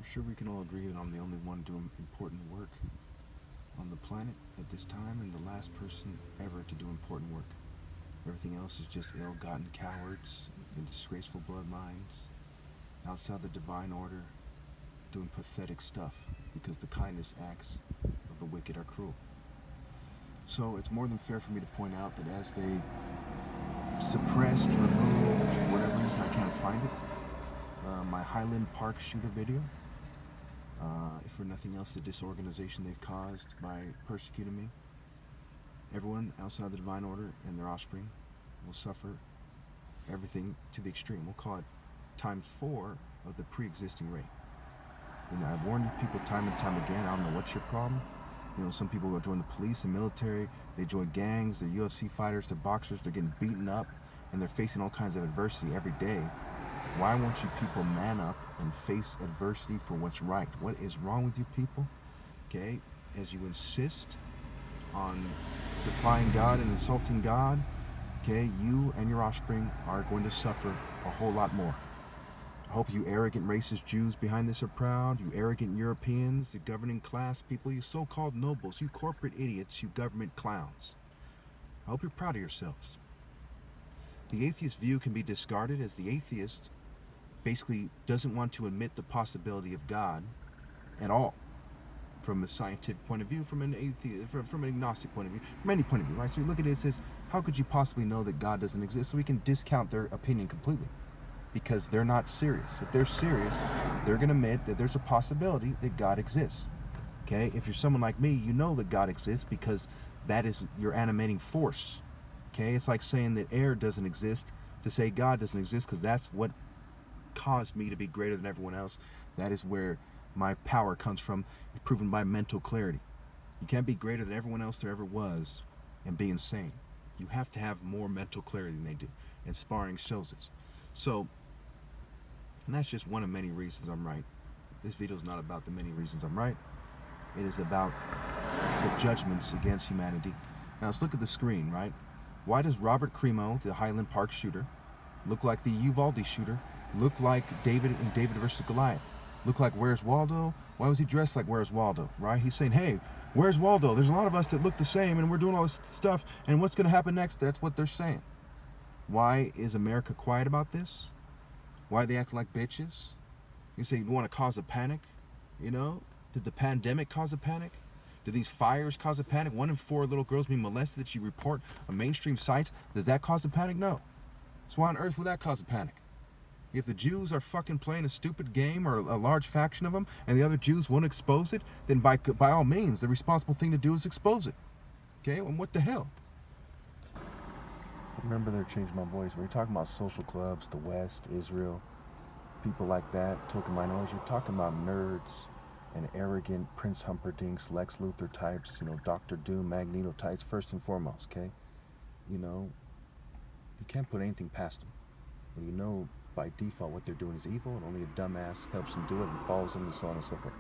I'm sure we can all agree that I'm the only one doing important work on the planet at this time and the last person ever to do important work. Everything else is just ill-gotten cowards and disgraceful bloodlines outside the divine order doing pathetic stuff because the kindest acts of the wicked are cruel. So it's more than fair for me to point out that as they suppressed, removed, for whatever reason I can't find it, my Highland Park shooter video, if for nothing else, the disorganization they've caused by persecuting me, everyone outside the divine order and their offspring will suffer everything to the extreme. We'll call it times 4 of the pre-existing rate. I've warned people time and time again. I don't know what's your problem. Some people go join the police and military, they join gangs, they're UFC fighters, they're boxers, they're getting beaten up, and they're facing all kinds of adversity every day. Why won't you people man up and face adversity for what's right? What is wrong with you people? Okay, as you insist on defying God and insulting God, okay, you and your offspring are going to suffer a whole lot more. I hope you arrogant racist Jews behind this are proud, you arrogant Europeans, the governing class people, you so-called nobles, you corporate idiots, you government clowns. I hope you're proud of yourselves. The atheist view can be discarded as the atheist basically doesn't want to admit the possibility of God at all from a scientific point of view, from an atheist, from an agnostic point of view, from any point of view, right? So you look at it and says, how could you possibly know that God doesn't exist? So we can discount their opinion completely because they're not serious. If they're serious, they're going to admit that there's a possibility that God exists. Okay? If you're someone like me, you know that God exists because that is your animating force. Okay? It's like saying that air doesn't exist to say God doesn't exist because that's what caused me to be greater than everyone else. That is where my power comes from, proven by mental clarity. You can't be greater than everyone else there ever was and be insane. You have to have more mental clarity than they do, and sparring shows it. So, and that's just one of many reasons I'm right. This video is not about the many reasons I'm right. It is about the judgments against humanity. Now let's look at the screen, right? Why does Robert Crimo, the Highland Park shooter, look like the Uvalde shooter, look like David in David versus Goliath? Look like Where's Waldo? Why was he dressed like Where's Waldo, right? He's saying, hey, where's Waldo? There's a lot of us that look the same and we're doing all this stuff, and what's going to happen next? That's what they're saying. Why is America quiet about this? Why they act like bitches? You say you want to cause a panic? Did the pandemic cause a panic? Did these fires cause a panic? 1 in 4 little girls being molested that you report on mainstream sites. Does that cause a panic? No. So why on earth would that cause a panic? If the Jews are fucking playing a stupid game, or a large faction of them, and the other Jews won't expose it, then by all means, the responsible thing to do is expose it. Okay? And what the hell? Remember, they're changing my voice. When you're talking about social clubs, the West, Israel, people like that, token minorities, you're talking about nerds and arrogant Prince Humperdinck's, Lex Luthor types, Dr. Doom, Magneto types, first and foremost, okay? You can't put anything past them. And by default what they're doing is evil, and only a dumbass helps them do it and follows them and so on and so forth.